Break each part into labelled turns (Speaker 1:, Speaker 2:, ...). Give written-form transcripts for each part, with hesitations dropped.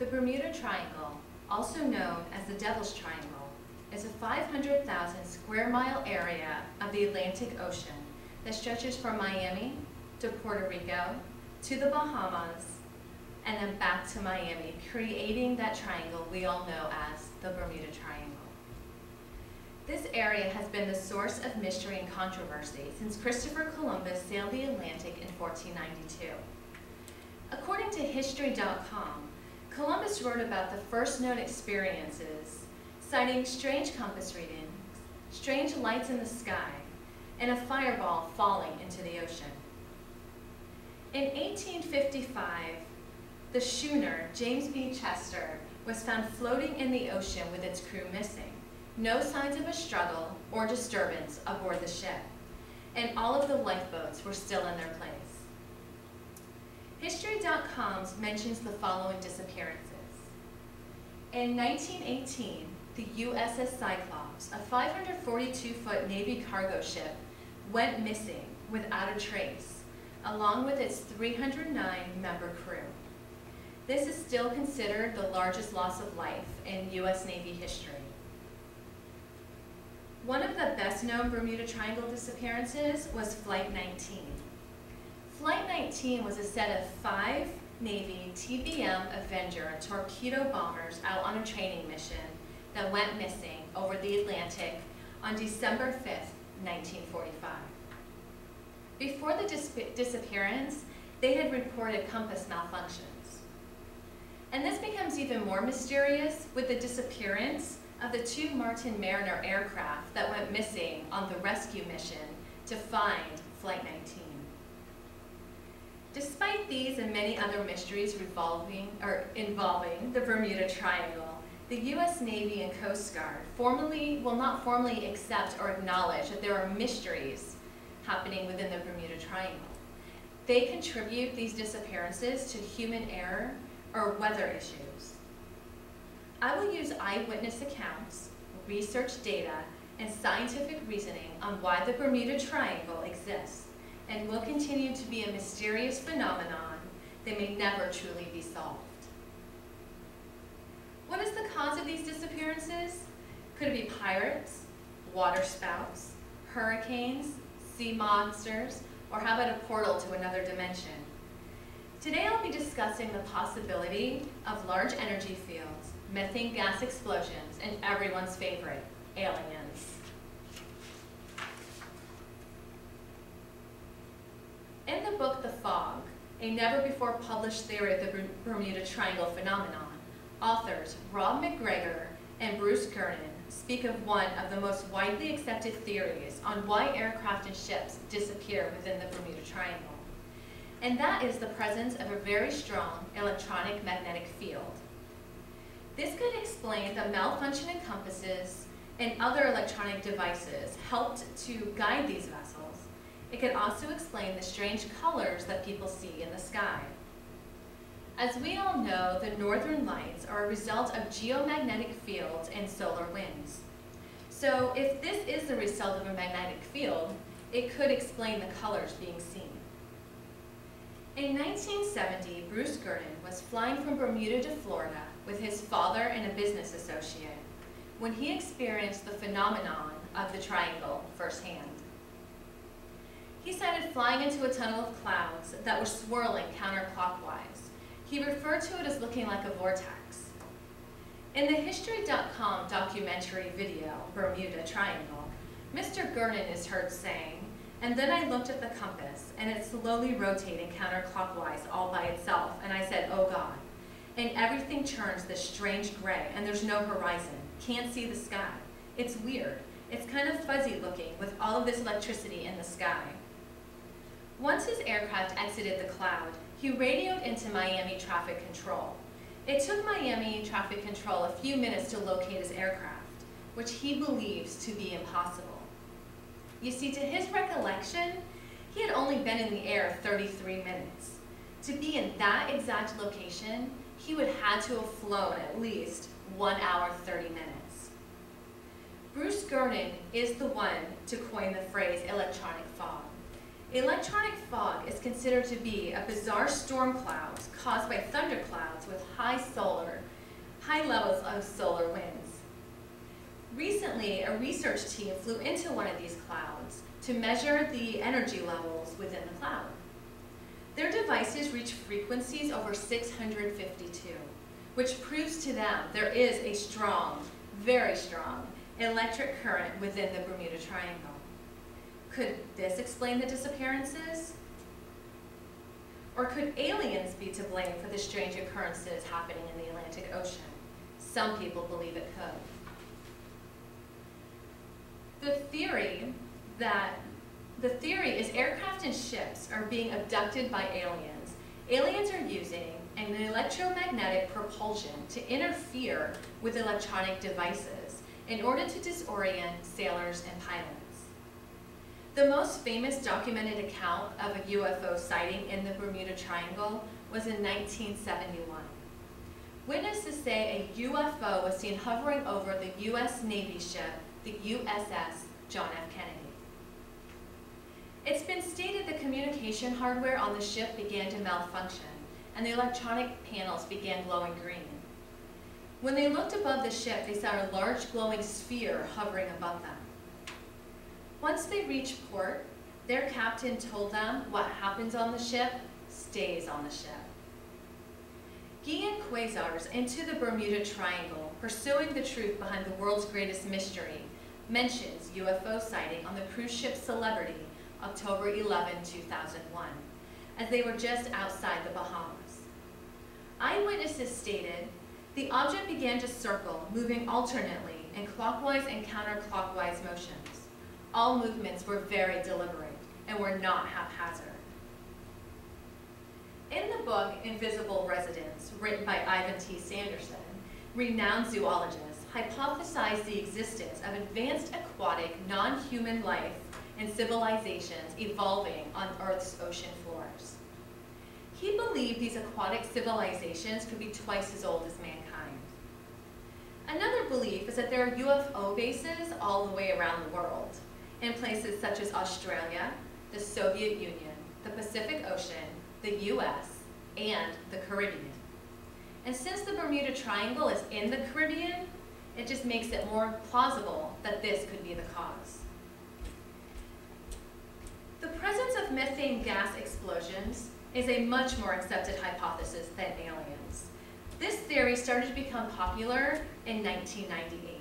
Speaker 1: The Bermuda Triangle, also known as the Devil's Triangle, is a 500,000 square mile area of the Atlantic Ocean that stretches from Miami to Puerto Rico to the Bahamas and then back to Miami, creating that triangle we all know as the Bermuda Triangle. This area has been the source of mystery and controversy since Christopher Columbus sailed the Atlantic in 1492. According to History.com, Columbus wrote about the first known experiences, citing strange compass readings, strange lights in the sky, and a fireball falling into the ocean. In 1855, the schooner James B. Chester was found floating in the ocean with its crew missing. No signs of a struggle or disturbance aboard the ship, and all of the lifeboats were still in their place. History.com mentions the following disappearances. In 1918, the USS Cyclops, a 542-foot Navy cargo ship, went missing without a trace, along with its 309-member crew. This is still considered the largest loss of life in U.S. Navy history. One of the best-known Bermuda Triangle disappearances was Flight 19. Flight 19 was a set of 5 Navy TBM Avenger torpedo bombers out on a training mission that went missing over the Atlantic on December 5th, 1945. Before the disappearance, they had reported compass malfunctions. And this becomes even more mysterious with the disappearance of the 2 Martin Mariner aircraft that went missing on the rescue mission to find Flight 19. Despite these and many other mysteries involving the Bermuda Triangle, the U.S. Navy and Coast Guard will not formally accept or acknowledge that there are mysteries happening within the Bermuda Triangle. They contribute these disappearances to human error or weather issues. I will use eyewitness accounts, research data, and scientific reasoning on why the Bermuda Triangle exists and will continue to be a mysterious phenomenon that may never truly be solved. What is the cause of these disappearances? Could it be pirates, water spouts, hurricanes, sea monsters, or how about a portal to another dimension? Today I'll be discussing the possibility of large energy fields, methane gas explosions, and everyone's favorite, aliens. In the book The Fog, a never-before-published theory of the Bermuda Triangle phenomenon, authors Rob McGregor and Bruce Gernon speak of one of the most widely accepted theories on why aircraft and ships disappear within the Bermuda Triangle. And that is the presence of a very strong electronic magnetic field. This could explain the malfunctioning compasses and other electronic devices helped to guide these vessels. It could also explain the strange colors that people see in the sky. As we all know, the northern lights are a result of geomagnetic fields and solar winds. So if this is the result of a magnetic field, it could explain the colors being seen. In 1970, Bruce Gernon was flying from Bermuda to Florida with his father and a business associate when he experienced the phenomenon of the triangle firsthand. He cited flying into a tunnel of clouds that were swirling counterclockwise. He referred to it as looking like a vortex. In the History.com documentary video, Bermuda Triangle, Mr. Gernon is heard saying, "And then I looked at the compass, and it's slowly rotating counterclockwise all by itself, and I said, oh God. And everything turns this strange gray, and there's no horizon. Can't see the sky. It's weird. It's kind of fuzzy looking with all of this electricity in the sky." Once his aircraft exited the cloud, he radioed into Miami traffic control. It took Miami traffic control a few minutes to locate his aircraft, which he believes to be impossible. You see, to his recollection, he had only been in the air 33 minutes. To be in that exact location, he would have to have flown at least 1 hour, 30 minutes. Bruce Gernon is the one to coin the phrase electronic fog. Electronic fog is considered to be a bizarre storm cloud caused by thunderclouds with high levels of solar winds. Recently, a research team flew into one of these clouds to measure the energy levels within the cloud. Their devices reached frequencies over 652, which proves to them there is a strong, very strong, electric current within the Bermuda Triangle. Could this explain the disappearances? Or could aliens be to blame for the strange occurrences happening in the Atlantic Ocean? Some people believe it could. The theory is aircraft and ships are being abducted by aliens. Aliens are using an electromagnetic propulsion to interfere with electronic devices in order to disorient sailors and pilots. The most famous documented account of a UFO sighting in the Bermuda Triangle was in 1971. Witnesses say a UFO was seen hovering over the U.S. Navy ship, the USS John F. Kennedy. It's been stated the communication hardware on the ship began to malfunction, and the electronic panels began glowing green. When they looked above the ship, they saw a large glowing sphere hovering above them. Once they reached port, their captain told them what happens on the ship stays on the ship. Guillen quasars into the Bermuda Triangle, pursuing the truth behind the world's greatest mystery, mentions UFO sighting on the cruise ship Celebrity, October 11, 2001, as they were just outside the Bahamas. Eyewitnesses stated, the object began to circle, moving alternately in clockwise and counterclockwise motions. All movements were very deliberate and were not haphazard. In the book Invisible Residents, written by Ivan T. Sanderson, renowned zoologists hypothesized the existence of advanced aquatic, non-human life and civilizations evolving on Earth's ocean floors. He believed these aquatic civilizations could be twice as old as mankind. Another belief is that there are UFO bases all the way around the world, in places such as Australia, the Soviet Union, the Pacific Ocean, the US, and the Caribbean. And since the Bermuda Triangle is in the Caribbean, it just makes it more plausible that this could be the cause. The presence of methane gas explosions is a much more accepted hypothesis than aliens. This theory started to become popular in 1998.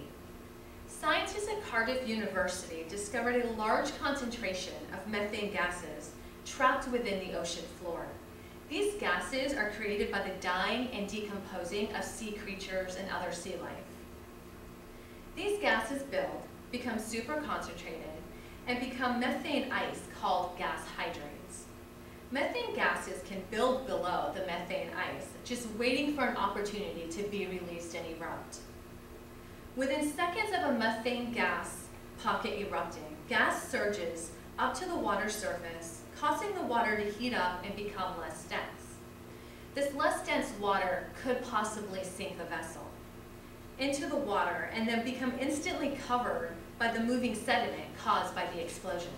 Speaker 1: Scientists at Cardiff University discovered a large concentration of methane gases trapped within the ocean floor. These gases are created by the dying and decomposing of sea creatures and other sea life. These gases build, become super concentrated, and become methane ice called gas hydrates. Methane gases can build below the methane ice, just waiting for an opportunity to be released and erupt. Within seconds of a methane gas pocket erupting, gas surges up to the water surface, causing the water to heat up and become less dense. This less dense water could possibly sink a vessel into the water and then become instantly covered by the moving sediment caused by the explosion.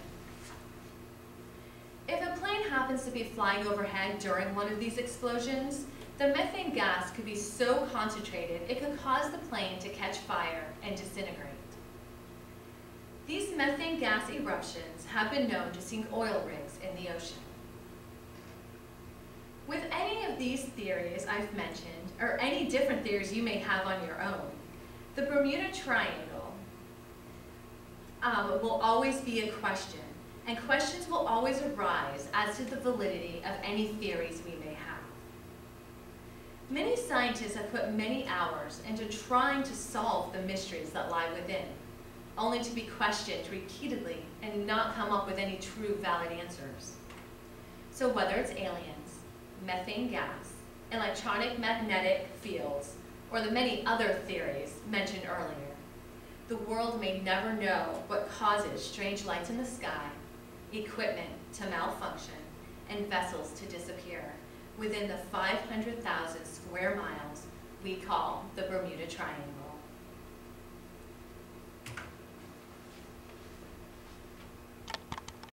Speaker 1: If a plane happens to be flying overhead during one of these explosions, the methane gas could be so concentrated it could cause the plane to catch fire and disintegrate. These methane gas eruptions have been known to sink oil rigs in the ocean. With any of these theories I've mentioned, or any different theories you may have on your own, the Bermuda Triangle will always be a question, and questions will always arise as to the validity of any theories we may have. Many scientists have put many hours into trying to solve the mysteries that lie within, only to be questioned repeatedly and not come up with any true valid answers. So whether it's aliens, methane gas, electronic magnetic fields, or the many other theories mentioned earlier, the world may never know what causes strange lights in the sky, equipment to malfunction, and vessels to disappear within the 500,000 square miles we call the Bermuda Triangle.